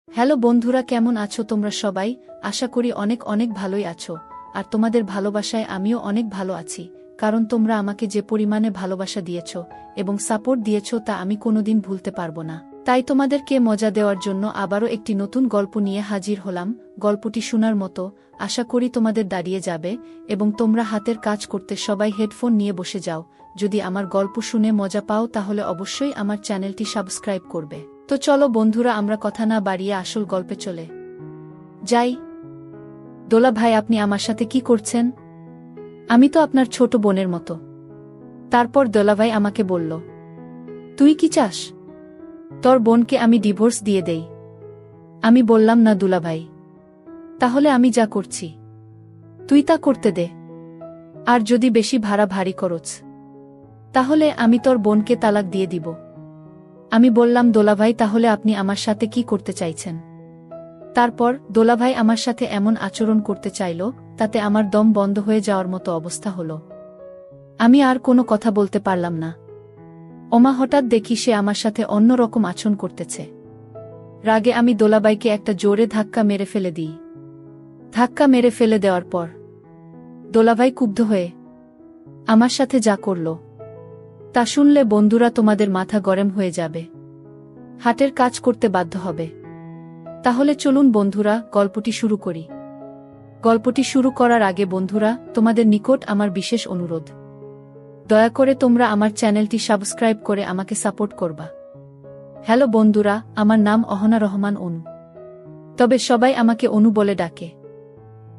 Hello বন্ধুরা, কেমন আছো তোমরা সবাই? আশা করি অনেক অনেক ভালোই আছো। আর তোমাদের ভালোবাসায় আমিও অনেক ভালো আছি, কারণ তোমরা আমাকে যে পরিমাণে ভালোবাসা দিয়েছ এবং সাপোর্ট দিয়েছ তা আমি কোনোদিন ভুলতে পারবো না। তাই তোমাদেরকে মজা দেওয়ার জন্য আবারও একটি নতুন গল্প নিয়ে হাজির হলাম। গল্পটি শোনার মতো আশা করি তোমাদের দাঁড়িয়ে যাবে এবং তোমরা হাতের কাজ করতে সবাই হেডফোন নিয়ে বসে যাও। যদি আমার গল্প শুনে মজা পাও তাহলে অবশ্যই আমার চ্যানেলটি সাবস্ক্রাইব করবে। তো চলো বন্ধুরা, আমরা কথা না বাড়িয়ে আসল গল্পে চলে যাই। দোলা ভাই, আপনি আমার সাথে কি করছেন? আমি তো আপনার ছোট বোনের মতো। তারপর দোলা ভাই আমাকে বলল, তুই কি চাস তোর বোনকে আমি ডিভোর্স দিয়ে দেই? আমি বললাম, না দুলা ভাই, তাহলে আমি যা করছি তুই তা করতে দে। আর যদি বেশি ভাড়া ভারী করছ তাহলে আমি তোর বোনকে তালাক দিয়ে দিব। আমি বললাম, দোলাভাই, তাহলে আপনি আমার সাথে কি করতে চাইছেন? তারপর দোলাভাই আমার সাথে এমন আচরণ করতে চাইল, তাতে আমার দম বন্ধ হয়ে যাওয়ার মতো অবস্থা হলো। আমি আর কোনো কথা বলতে পারলাম না। ওমা, হঠাৎ দেখি সে আমার সাথে অন্যরকম আচরণ করতেছে। রাগে আমি দোলাভাইকে একটা জোরে ধাক্কা মেরে ফেলে দিই। ধাক্কা মেরে ফেলে দেওয়ার পর দোলাভাই ক্ষুব্ধ হয়ে আমার সাথে যা করল তা শুনলে বন্ধুরা তোমাদের মাথা গরম হয়ে যাবে, হাটের কাজ করতে বাধ্য হবে। তাহলে চলুন বন্ধুরা, গল্পটি শুরু করি। গল্পটি শুরু করার আগে বন্ধুরা, তোমাদের নিকট আমার বিশেষ অনুরোধ, দয়া করে তোমরা আমার চ্যানেলটি সাবস্ক্রাইব করে আমাকে সাপোর্ট করবা। হ্যালো বন্ধুরা, আমার নাম অহনা রহমান অনু, তবে সবাই আমাকে অনু বলে ডাকে।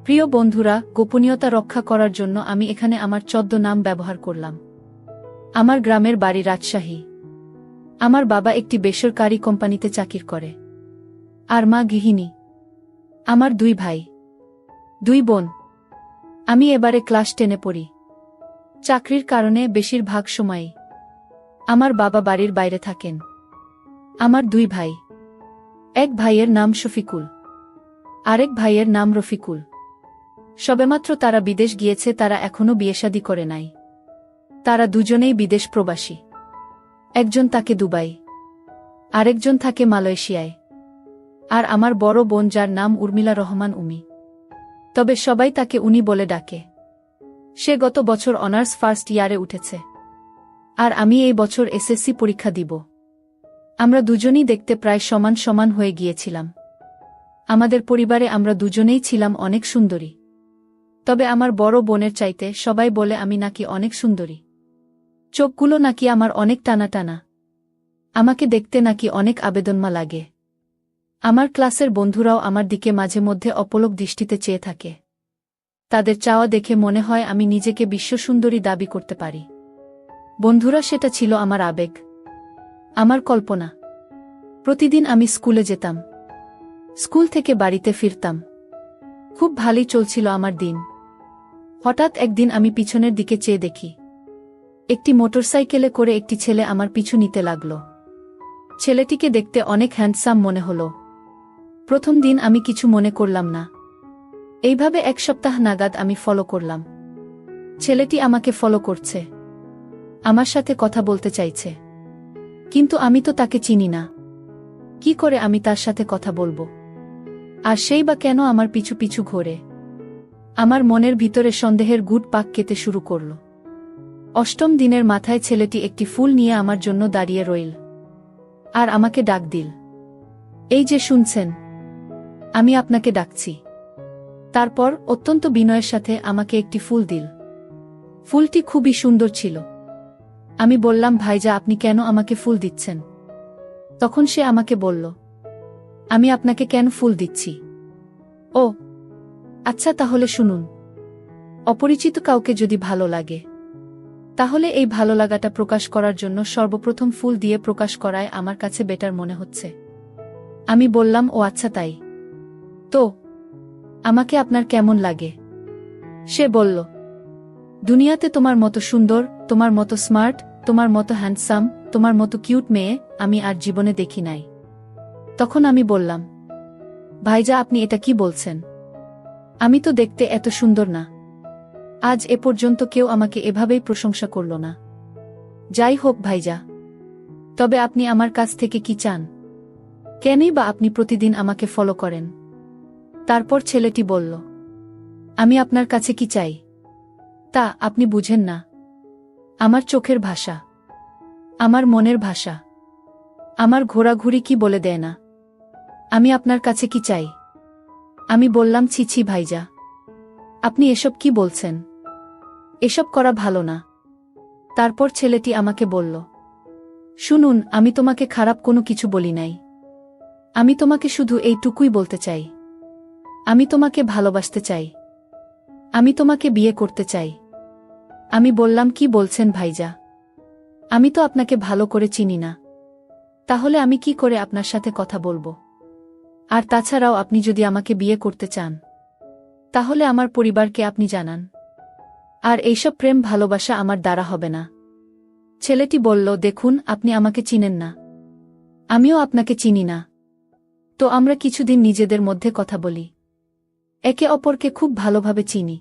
প্রিয় বন্ধুরা, গোপনীয়তা রক্ষা করার জন্য আমি এখানে আমার নাম ব্যবহার করলাম। আমার গ্রামের বাড়ি রাজশাহী। আমার বাবা একটি বেসরকারি কোম্পানিতে চাকরি করে, আর মা গৃহিণী। আমার 2 ভাই 2 বোন। আমি এবারে ক্লাস 10-এ পড়ি। চাকরির কারণে বেশিরভাগ সময়ই আমার বাবা বাড়ির বাইরে থাকেন। আমার 2 ভাই, এক ভাইয়ের নাম শফিকুল, আরেক ভাইয়ের নাম রফিকুল। সবেমাত্র তারা বিদেশ গিয়েছে, তারা এখনো বিয়েশাদী করে নাই। তারা দুজনেই বিদেশ প্রবাসী। একজন থাকে দুবাই, আরেকজন থাকে মালয়েশিয়ায়। আর আমার বড় বোন, যার নাম উর্মিলা রহমান উমি, তবে সবাই তাকে উনি বলে ডাকে। সে গত বছর অনার্স ফার্স্ট ইয়ারে উঠেছে, আর আমি এই বছর এসএসসি পরীক্ষা দিব। আমরা দুজনেই দেখতে প্রায় সমান সমান হয়ে গিয়েছিলাম। আমাদের পরিবারে আমরা দুজনেই ছিলাম অনেক সুন্দরী, তবে আমার বড় বোনের চাইতে সবাই বলে আমি নাকি অনেক সুন্দরী। চোখগুলো নাকি আমার অনেক টানা টানা, আমাকে দেখতে নাকি অনেক আবেদনমা লাগে। আমার ক্লাসের বন্ধুরাও আমার দিকে মাঝে মধ্যে অপলক দৃষ্টিতে চেয়ে থাকে। তাদের চাওয়া দেখে মনে হয় আমি নিজেকে বিশ্বসুন্দরী দাবি করতে পারি। বন্ধুরা, সেটা ছিল আমার আবেগ, আমার কল্পনা। প্রতিদিন আমি স্কুলে যেতাম, স্কুল থেকে বাড়িতে ফিরতাম। খুব ভালোই চলছিল আমার দিন। হঠাৎ একদিন আমি পিছনের দিকে চেয়ে দেখি, একটি মোটরসাইকেলে করে একটি ছেলে আমার পিছু নিতে লাগল। ছেলেটিকে দেখতে অনেক হ্যান্ডসাম মনে হলো। প্রথম দিন আমি কিছু মনে করলাম না। এইভাবে 1 সপ্তাহ নাগাদ আমি ফলো করলাম। ছেলেটি আমাকে ফলো করছে, আমার সাথে কথা বলতে চাইছে, কিন্তু আমি তো তাকে চিনি না। কি করে আমি তার সাথে কথা বলবো? আর সেই বা কেন আমার পিছু পিছু ঘোরে? আমার মনের ভিতরে সন্দেহের গুড় পাক খেতে শুরু করল। 8ম দিনের মাথায় ছেলেটি একটি ফুল নিয়ে আমার জন্য দাঁড়িয়ে রইল, আর আমাকে ডাক দিল, এই যে শুনছেন, আমি আপনাকে ডাকছি। তারপর অত্যন্ত বিনয়ের সাথে আমাকে একটি ফুল দিল। ফুলটি খুবই সুন্দর ছিল। আমি বললাম, ভাইজা, আপনি কেন আমাকে ফুল দিচ্ছেন? তখন সে আমাকে বলল, আমি আপনাকে কেন ফুল দিচ্ছি? ও আচ্ছা, তাহলে শুনুন। অপরিচিত কাউকে যদি ভালো লাগে, তাহলে এই ভালো লাগাটা প্রকাশ করার জন্য সর্বপ্রথম ফুল দিয়ে প্রকাশ করায় আমার কাছে বেটার মনে হচ্ছে। আমি বললাম, ও আচ্ছা, তাই তো আমাকে আপনার কেমন লাগে? সে বলল, দুনিয়াতে তোমার মতো সুন্দর, তোমার মতো স্মার্ট, তোমার মতো হ্যান্ডসাম, তোমার মতো কিউট মেয়ে আমি আর জীবনে দেখি নাই। তখন আমি বললাম, ভাইজা, আপনি এটা কি বলছেন? আমি তো দেখতে এত সুন্দর না। আজ এ পর্যন্ত কেউ আমাকে এভাবেই প্রশংসা করল না। যাই হোক ভাইজা, তবে আপনি আমার কাছ থেকে কি চান? কেনই বা আপনি প্রতিদিন আমাকে ফলো করেন? তারপর ছেলেটি বলল, আমি আপনার কাছে কি চাই তা আপনি বুঝেন না। আমার চোখের ভাষা, আমার মনের ভাষা, আমার ঘোরাঘুরি কি বলে দেয় না আমি আপনার কাছে কি চাই? আমি বললাম, ছি ছি ভাইজা, আপনি এসব কি বলছেন? এসব করা ভালো না। তারপর ছেলেটি আমাকে বলল, শুনুন, আমি তোমাকে খারাপ কোনো কিছু বলি নাই। আমি তোমাকে শুধু এইটুকুই বলতে চাই, আমি তোমাকে ভালোবাসতে চাই, আমি তোমাকে বিয়ে করতে চাই। আমি বললাম, কি বলছেন ভাইজা? আমি তো আপনাকে ভালো করে চিনি না, তাহলে আমি কি করে আপনার সাথে কথা বলবো? আর তাছাড়াও আপনি যদি আমাকে বিয়ে করতে চান, তাহলে আমার পরিবারকে আপনি জানান। আর এইসব প্রেম ভালোবাসা আমার দ্বারা হবে না। ছেলেটি বলল, দেখুন, আপনি আমাকে চিনেন না, আমিও আপনাকে চিনি না, তো আমরা কিছুদিন নিজেদের মধ্যে কথা বলি, একে অপরকে খুব ভালোভাবে চিনি।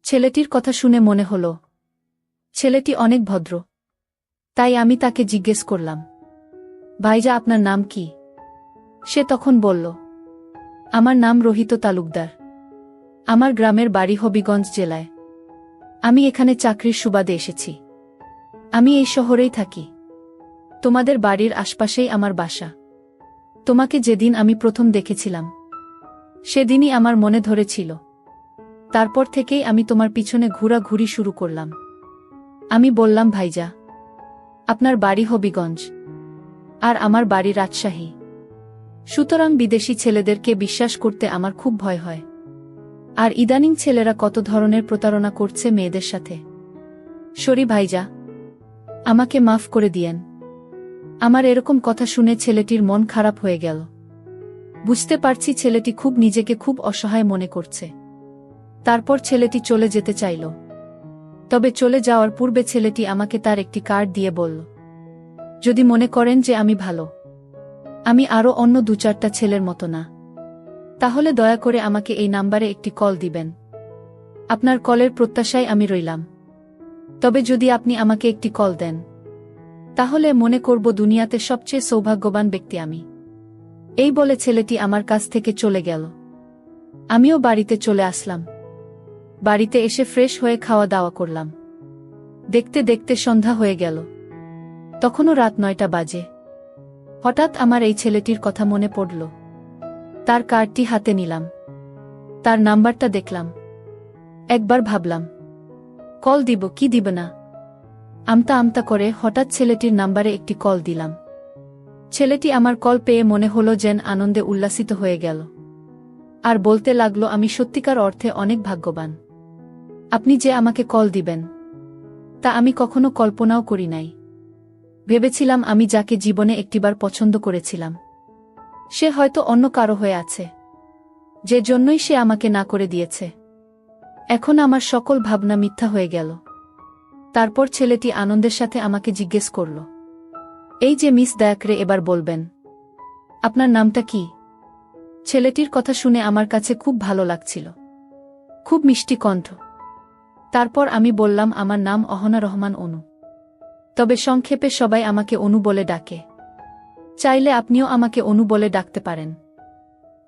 ছেলেটির কথা শুনে মনে হল ছেলেটি অনেক ভদ্র, তাই আমি তাকে জিজ্ঞেস করলাম, ভাইজা, আপনার নাম কি? সে তখন বলল, আমার নাম রোহিত তালুকদার, আমার গ্রামের বাড়ি হবিগঞ্জ জেলায়, আমি এখানে চাকরির সুবাদে এসেছি, আমি এই শহরেই থাকি, তোমাদের বাড়ির আশপাশেই আমার বাসা। তোমাকে যেদিন আমি প্রথম দেখেছিলাম সেদিনই আমার মনে ধরেছিল, তারপর থেকেই আমি তোমার পিছনে ঘোরাঘুরি শুরু করলাম। আমি বললাম, ভাইজা, আপনার বাড়ি হবিগঞ্জ আর আমার বাড়ি রাজশাহী, সুতরাং বিদেশি ছেলেদেরকে বিশ্বাস করতে আমার খুব ভয় হয়। আর ইদানিং ছেলেরা কত ধরনের প্রতারণা করছে মেয়েদের সাথে। সরি ভাইজা, আমাকে মাফ করে দিয়েন। আমার এরকম কথা শুনে ছেলেটির মন খারাপ হয়ে গেল। বুঝতে পারছি ছেলেটি খুব নিজেকে খুব অসহায় মনে করছে। তারপর ছেলেটি চলে যেতে চাইল, তবে চলে যাওয়ার পূর্বে ছেলেটি আমাকে তার একটি কার্ড দিয়ে বলল, যদি মনে করেন যে আমি ভালো, আমি আরও অন্য 2-4টা ছেলের মতো না, তাহলে দয়া করে আমাকে এই নাম্বারে একটি কল দিবেন। আপনার কলের প্রত্যাশায় আমি রইলাম। তবে যদি আপনি আমাকে একটি কল দেন, তাহলে মনে করব দুনিয়াতে সবচেয়ে সৌভাগ্যবান ব্যক্তি আমি। এই বলে ছেলেটি আমার কাছ থেকে চলে গেল। আমিও বাড়িতে চলে আসলাম। বাড়িতে এসে ফ্রেশ হয়ে খাওয়া দাওয়া করলাম। দেখতে দেখতে সন্ধ্যা হয়ে গেল, তখনও রাত 9টা বাজে। হঠাৎ আমার এই ছেলেটির কথা মনে পড়ল। তার কার্ডটি হাতে নিলাম, তার নাম্বারটা দেখলাম। একবার ভাবলাম, কল দিব কি দিব না। আমতা আমতা করে হঠাৎ ছেলেটির নাম্বারে একটি কল দিলাম। ছেলেটি আমার কল পেয়ে মনে হলো যেন আনন্দে উল্লাসিত হয়ে গেল, আর বলতে লাগলো, আমি সত্যিকার অর্থে অনেক ভাগ্যবান। আপনি যে আমাকে কল দিবেন তা আমি কখনো কল্পনাও করি নাই। ভেবেছিলাম আমি যাকে জীবনে একটিবার পছন্দ করেছিলাম সে হয়তো অন্য কারো হয়ে আছে, যে জন্যই সে আমাকে না করে দিয়েছে। এখন আমার সকল ভাবনা মিথ্যা হয়ে গেল। তারপর ছেলেটি আনন্দের সাথে আমাকে জিজ্ঞেস করল, এই যে মিস দয়াকরে, এবার বলবেন আপনার নামটা কি? ছেলেটির কথা শুনে আমার কাছে খুব ভালো লাগছিল, খুব মিষ্টি কণ্ঠ। তারপর আমি বললাম, আমার নাম অহনা রহমান অনু, তবে সংক্ষেপে সবাই আমাকে অনু বলে ডাকে। চাইলে আপনিও আমাকে অনু বলে ডাকতে পারেন।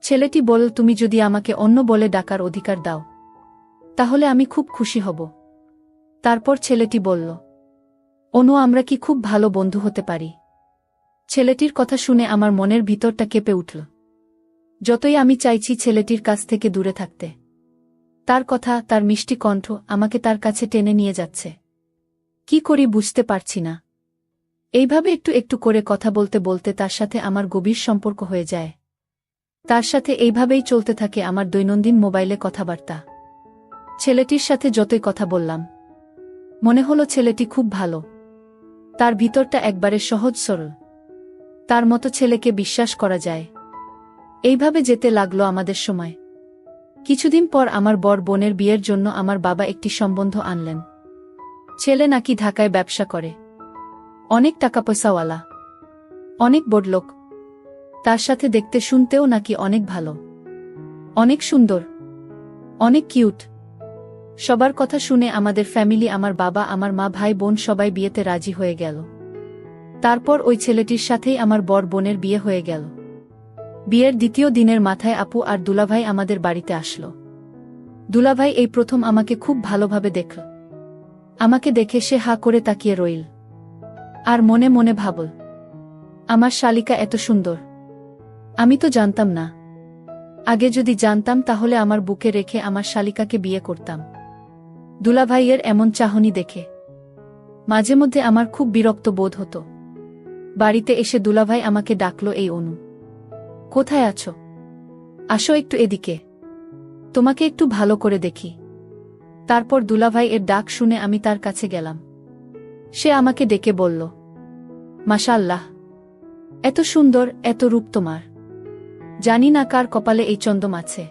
ছেলেটি বলল, তুমি যদি আমাকে অন্য বলে ডাকার অধিকার দাও, তাহলে আমি খুব খুশি হব। তারপর ছেলেটি বলল, অনু, আমরা কি খুব ভালো বন্ধু হতে পারি? ছেলেটির কথা শুনে আমার মনের ভিতরটা কেঁপে উঠল। যতই আমি চাইছি ছেলেটির কাছ থেকে দূরে থাকতে, তার কথা, তার মিষ্টি কণ্ঠ আমাকে তার কাছে টেনে নিয়ে যাচ্ছে। কি করি বুঝতে পারছি না। এইভাবে একটু একটু করে কথা বলতে বলতে তার সাথে আমার গভীর সম্পর্ক হয়ে যায়। তার সাথে এইভাবেই চলতে থাকে আমার দৈনন্দিন মোবাইলে কথাবার্তা। ছেলেটির সাথে যতই কথা বললাম, মনে হলো ছেলেটি খুব ভালো। তার ভিতরটা একবারে সহজ সরল, তার মতো ছেলেকে বিশ্বাস করা যায়। এইভাবে যেতে লাগলো আমাদের সময়। কিছুদিন পর আমার বড় বোনের বিয়ের জন্য আমার বাবা একটি সম্বন্ধ আনলেন। ছেলে নাকি ঢাকায় ব্যবসা করে, অনেক টাকা পয়সাওয়ালা, অনেক বড়লোক। তার সাথে দেখতে শুনতেও নাকি অনেক ভালো, অনেক সুন্দর, অনেক কিউট। সবার কথা শুনে আমাদের ফ্যামিলি, আমার বাবা, আমার মা, ভাই বোন সবাই বিয়েতে রাজি হয়ে গেল। তারপর ওই ছেলেটির সাথেই আমার বড় বোনের বিয়ে হয়ে গেল। বিয়ের দ্বিতীয় দিনের মাথায় আপু আর দুলাভাই আমাদের বাড়িতে আসলো। দুলাভাই এই প্রথম আমাকে খুব ভালোভাবে দেখল। আমাকে দেখে সে হা করে তাকিয়ে রইল। আর মনে মনে ভাবল, আমার শালিকা এত সুন্দর, আমি তো জানতাম না। আগে যদি জানতাম তাহলে আমার বুকে রেখে আমার শালিকাকে বিয়ে করতাম। দুলাভাইয়ের এমন চাহনি দেখে মাঝে মধ্যে আমার খুব বিরক্ত বোধ হতো। বাড়িতে এসে দুলাভাই আমাকে ডাকলো, এই অনু, কোথায় আছো? আসো একটু এদিকে, তোমাকে একটু ভালো করে দেখি। তারপর দুলাভাই এর ডাক শুনে আমি তার কাছে গেলাম। সে আমাকে ডেকে বলল, মাশাআল্লাহ, এত সুন্দর, এত রূপ তোমার। জানি না কার কপালে এই চন্দম আছে।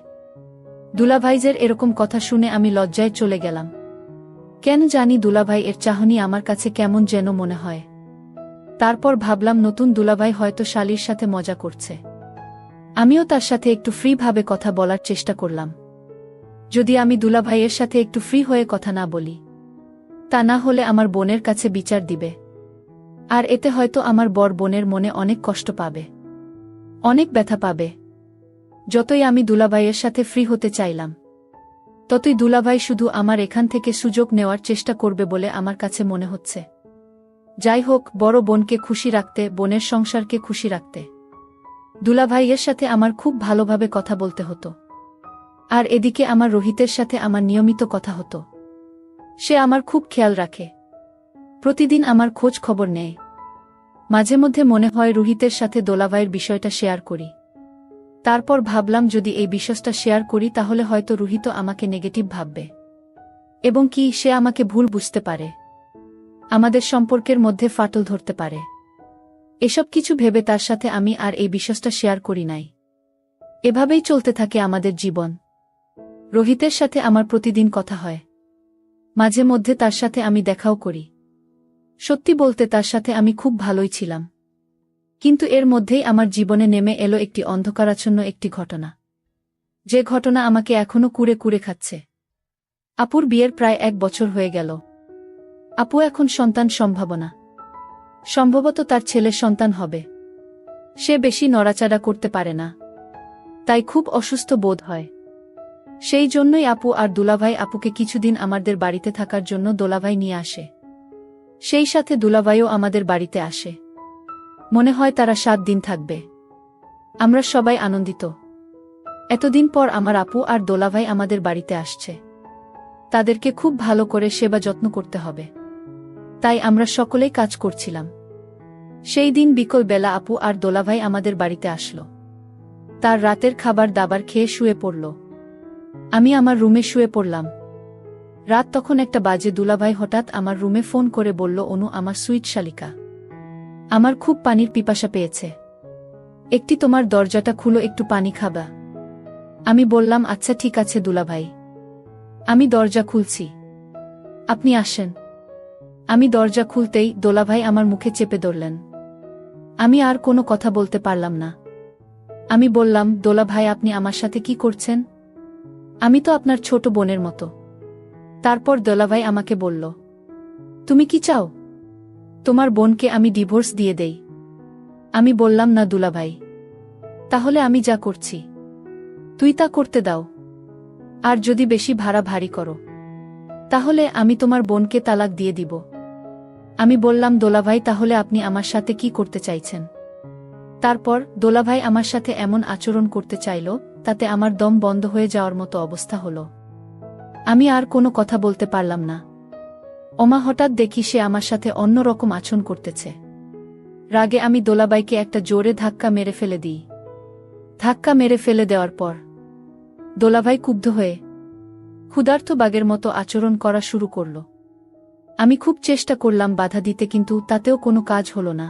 দুলাভাইজের এরকম কথা শুনে আমি লজ্জায় চলে গেলাম। কেন জানি দুলাভাই এর চাহনি আমার কাছে কেমন যেন মনে হয়। তারপর ভাবলাম নতুন দুলাভাই হয়তো শালির সাথে মজা করছে। আমিও তার সাথে একটু ফ্রি ভাবে কথা বলার চেষ্টা করলাম। যদি আমি দুলাভাইয়ের সাথে একটু ফ্রি হয়ে কথা না বলি, তা না হলে আমার বোনের কাছে বিচার দিবে। আর এতে হয়তো আমার বর বোনের মনে অনেক কষ্ট পাবে, অনেক ব্যথা পাবে। যতই আমি দুলাভাইয়ের সাথে ফ্রি হতে চাইলাম, ততই দুলাভাই শুধু আমার এখান থেকে সুযোগ নেওয়ার চেষ্টা করবে বলে আমার কাছে মনে হচ্ছে। যাই হোক, বড় বোনকে খুশি রাখতে, বোনের সংসারকে খুশি রাখতে দুলাভাইয়ের সাথে আমার খুব ভালোভাবে কথা বলতে হতো। আর এদিকে আমার রোহিতের সাথে আমার নিয়মিত কথা হতো। সে আমার খুব খেয়াল রাখে, প্রতিদিন আমার খোঁজ খবর নেয়। মাঝে মধ্যে মনে হয় রোহিতের সাথে দুলাভাইয়ের বিষয়টা শেয়ার করি। তারপর ভাবলাম যদি এই বিষয়টা শেয়ার করি তাহলে হয়তো রোহিত আমাকে নেগেটিভ ভাববে, এবং কি সে আমাকে ভুল বুঝতে পারে, আমাদের সম্পর্কের মধ্যে ফাটল ধরতে পারে। এসব কিছু ভেবে তার সাথে আমি আর এই বিষয়টা শেয়ার করি নাই। এভাবেই চলতে থাকে আমাদের জীবন। রোহিতের সাথে আমার প্রতিদিন কথা হয়, মাঝে মধ্যে তার সাথে আমি দেখাও করি। সত্যি বলতে তার সাথে আমি খুব ভালোই ছিলাম। কিন্তু এর মধ্যেই আমার জীবনে নেমে এলো একটি অন্ধকারাচ্ছন্ন একটি ঘটনা, যে ঘটনা আমাকে এখনো কুরে কুরে খাচ্ছে। আপুর বিয়ের প্রায় 1 বছর হয়ে গেল। আপু এখন সন্তান সম্ভাবনা, সম্ভবত তার ছেলে সন্তান হবে। সে বেশি নড়াচড়া করতে পারে না, তাই খুব অসুস্থ বোধ হয়। সেই জন্যই আপু আর দুলাভাই আপুকে কিছুদিন আমাদের বাড়িতে থাকার জন্য দুলাভাই নিয়ে আসে। সেই সাথে দুলাভাইও আমাদের বাড়িতে আসে। মনে হয় তারা 7 দিন থাকবে। আমরা সবাই আনন্দিত। এতদিন পর আমার আপু আর দুলাভাই আমাদের বাড়িতে আসছে। তাদেরকে খুব ভালো করে সেবা যত্ন করতে হবে, তাই আমরা সকলেই কাজ করছিলাম। সেই দিন বিকেল বেলা আপু আর দুলাভাই আমাদের বাড়িতে আসলো। তার রাতের খাবার দাবার খেয়ে শুয়ে পড়ল। আমি আমার রুমে শুয়ে পড়লাম। রাত তখন 1টা বাজে। দুলাভাই হঠাৎ আমার রুমে ফোন করে বলল, অনু, আমার সুইট শালিকা, আমার খুব পানির পিপাসা পেয়েছে, একটি তোমার দরজাটা খুলো, একটু পানি খাবা। আমি বললাম, আচ্ছা ঠিক আছে দুলাভাই, আমি দরজা খুলছি, আপনি আসেন। আমি দরজা খুলতেই দুলাভাই আমার মুখে চেপে ধরলেন। আমি আর কোনো কথা বলতে পারলাম না। আমি বললাম, দুলাভাই, আপনি আমার সাথে কি করছেন? আমি তো আপনার ছোট বোনের মতো। তারপর দুলাভাই আমাকে বলল, তুমি কি চাও তোমার বোনকে আমি ডিভোর্স দিয়ে দেই? আমি বললাম, না দুলাভাই, তাহলে আমি যা করছি তুই তা করতে দাও। আর যদি বেশি ভাড়া ভারী করো তাহলে আমি তোমার বোনকে তালাক দিয়ে দিব। আমি বললাম, দুলাভাই, তাহলে আপনি আমার সাথে কি করতে চাইছেন? তারপর দুলাভাই আমার সাথে এমন আচরণ করতে চাইল, তাতে আমার দম বন্ধ হয়ে যাওয়ার মতো অবস্থা হলো। আমি আর কোনো কথা বলতে পারলাম না। ওমা, হঠাৎ দেখি সে আমার সাথে অন্য রকম আচরণ করতেছে। রাগে আমি দুলাভাইকে একটা জোরে ধাক্কা মেরে ফেলে দিই। ধাক্কা মেরে ফেলে দেওয়ার পর দুলাভাই ক্ষুব্ধ হয়ে ক্ষুধার্ত বাঘের মতো আচরণ করা শুরু করল। আমি খুব চেষ্টা করলাম বাধা দিতে, কিন্তু তাতেও কোনো কাজ হলো না।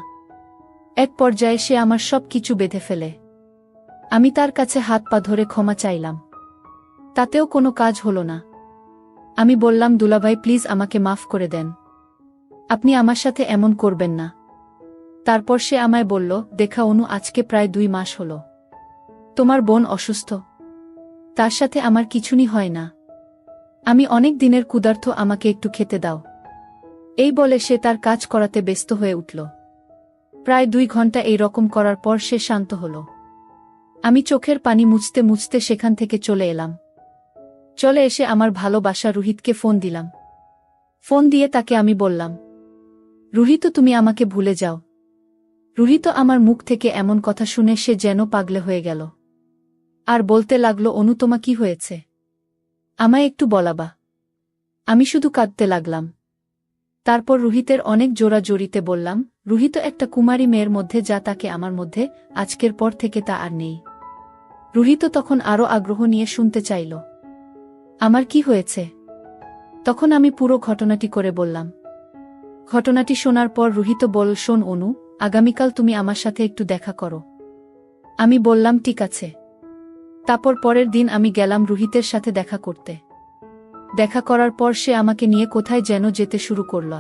এক পর্যায়ে সে আমার সব কিছু বেঁধে ফেলে। আমি তার কাছে হাত পা ধরে ক্ষমা চাইলাম, তাতেও কোনো কাজ হলো না। আমি বললাম, দুলাভাই, প্লিজ আমাকে মাফ করে দেন, আপনি আমার সাথে এমন করবেন না। তারপর সে আমায় বলল, দেখা অনু, আজকে প্রায় 2 মাস হলো তোমার বোন অসুস্থ, তার সাথে আমার কিছুই হয় না। আমি অনেক দিনের ক্ষুধার্ত, আমাকে একটু খেতে দাও। এই বলে সে তার কাজ করাতে ব্যস্ত হয়ে উঠল। প্রায় 2 ঘন্টা এই রকম করার পর সে শান্ত হল। আমি চোখের পানি মুছতে মুছতে সেখান থেকে চলে এলাম। চলে এসে আমার ভালোবাসা রুহিতকে ফোন দিলাম। ফোন দিয়ে তাকে আমি বললাম, রুহিত, তুমি আমাকে ভুলে যাও। রুহিত আমার মুখ থেকে এমন কথা শুনে সে যেন পাগলে হয়ে গেল। আর বলতে লাগলো, অনু, তোমা কি হয়েছে? আমায় একটু বলাবা। আমি শুধু কাঁদতে লাগলাম। তারপর রুহিতের অনেক জোরাজোরিতে বললাম, রুহিত একটা কুমারী মেয়ের মধ্যে যা তাকে আমার মধ্যে, আজকের পর থেকে তা আর নেই। রুহিত তখন আরও আগ্রহ নিয়ে শুনতে চাইল, আমার কি হয়েছে? তখন আমি পুরো ঘটনাটি করে বললাম। ঘটনাটি শোনার পর রুহিত বলল, শোন অনু, আগামীকাল তুমি আমার সাথে একটু দেখা করো। আমি বললাম, ঠিক আছে। তারপর পরের দিন আমি গেলাম রুহিতের সাথে দেখা করতে। দেখা করার পর সে আমাকে নিয়ে কোথায় যেন যেতে শুরু করল।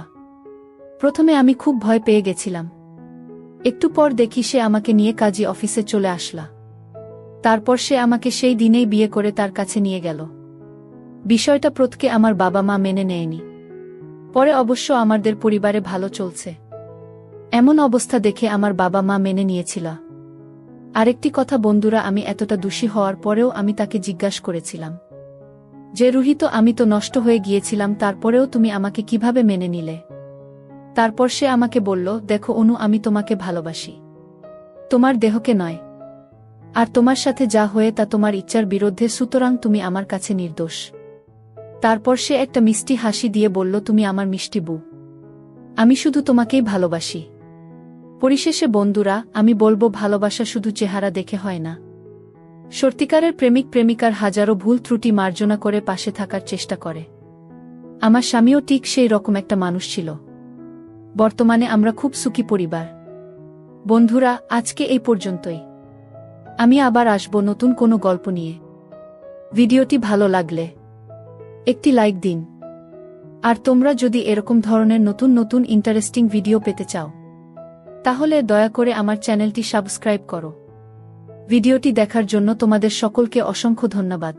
প্রথমে আমি খুব ভয় পেয়ে গেছিলাম। একটু পর দেখি সে আমাকে নিয়ে কাজী অফিসে চলে আসলা। তারপর সে আমাকে সেই দিনেই বিয়ে করে তার কাছে নিয়ে গেল। বিষয়টা প্রথমে আমার বাবা মা মেনে নেয়নি। পরে অবশ্য আমাদের পরিবারে ভালো চলছে। এমন অবস্থা দেখে আমার বাবা মা মেনে নিয়েছিল। আরেকটি কথা বন্ধুরা, আমি এতটা দোষী হওয়ার পরেও আমি তাকে জিজ্ঞাসা করেছিলাম যে, রুহিত, আমি তো নষ্ট হয়ে গিয়েছিলাম, তারপরেও তুমি আমাকে কিভাবে মেনে নিলে? তারপর সে আমাকে বলল, দেখো অনু, আমি তোমাকে ভালোবাসি, তোমার দেহকে নয়। আর তোমার সাথে যা হয়ে তা তোমার ইচ্ছার বিরুদ্ধে, সুতরাং তুমি আমার কাছে নির্দোষ। তারপর সে একটা মিষ্টি হাসি দিয়ে বলল, তুমি আমার মিষ্টি বউ, আমি শুধু তোমাকেই ভালোবাসি। পরিশেষে বন্ধুরা, আমি বলবো, ভালোবাসা শুধু চেহারা দেখে হয় না। সত্যিকারের প্রেমিক প্রেমিকার হাজারো ভুল ত্রুটি মার্জনা করে পাশে থাকার চেষ্টা করে। আমার স্বামীও ঠিক সেই রকম একটা মানুষ ছিল। বর্তমানে আমরা খুব সুখী পরিবার। বন্ধুরা, আজকে এই পর্যন্তই। আমি আবার আসব নতুন কোনো গল্প নিয়ে। ভিডিওটি ভালো লাগলে একটি লাইক দিন। আর তোমরা যদি এরকম ধরনের নতুন নতুন ইন্টারেস্টিং ভিডিও পেতে চাও, তাহলে দয়া করে আমার চ্যানেলটি সাবস্ক্রাইব করো। ভিডিওটি দেখার জন্য তোমাদের সকলকে অসংখ্য ধন্যবাদ।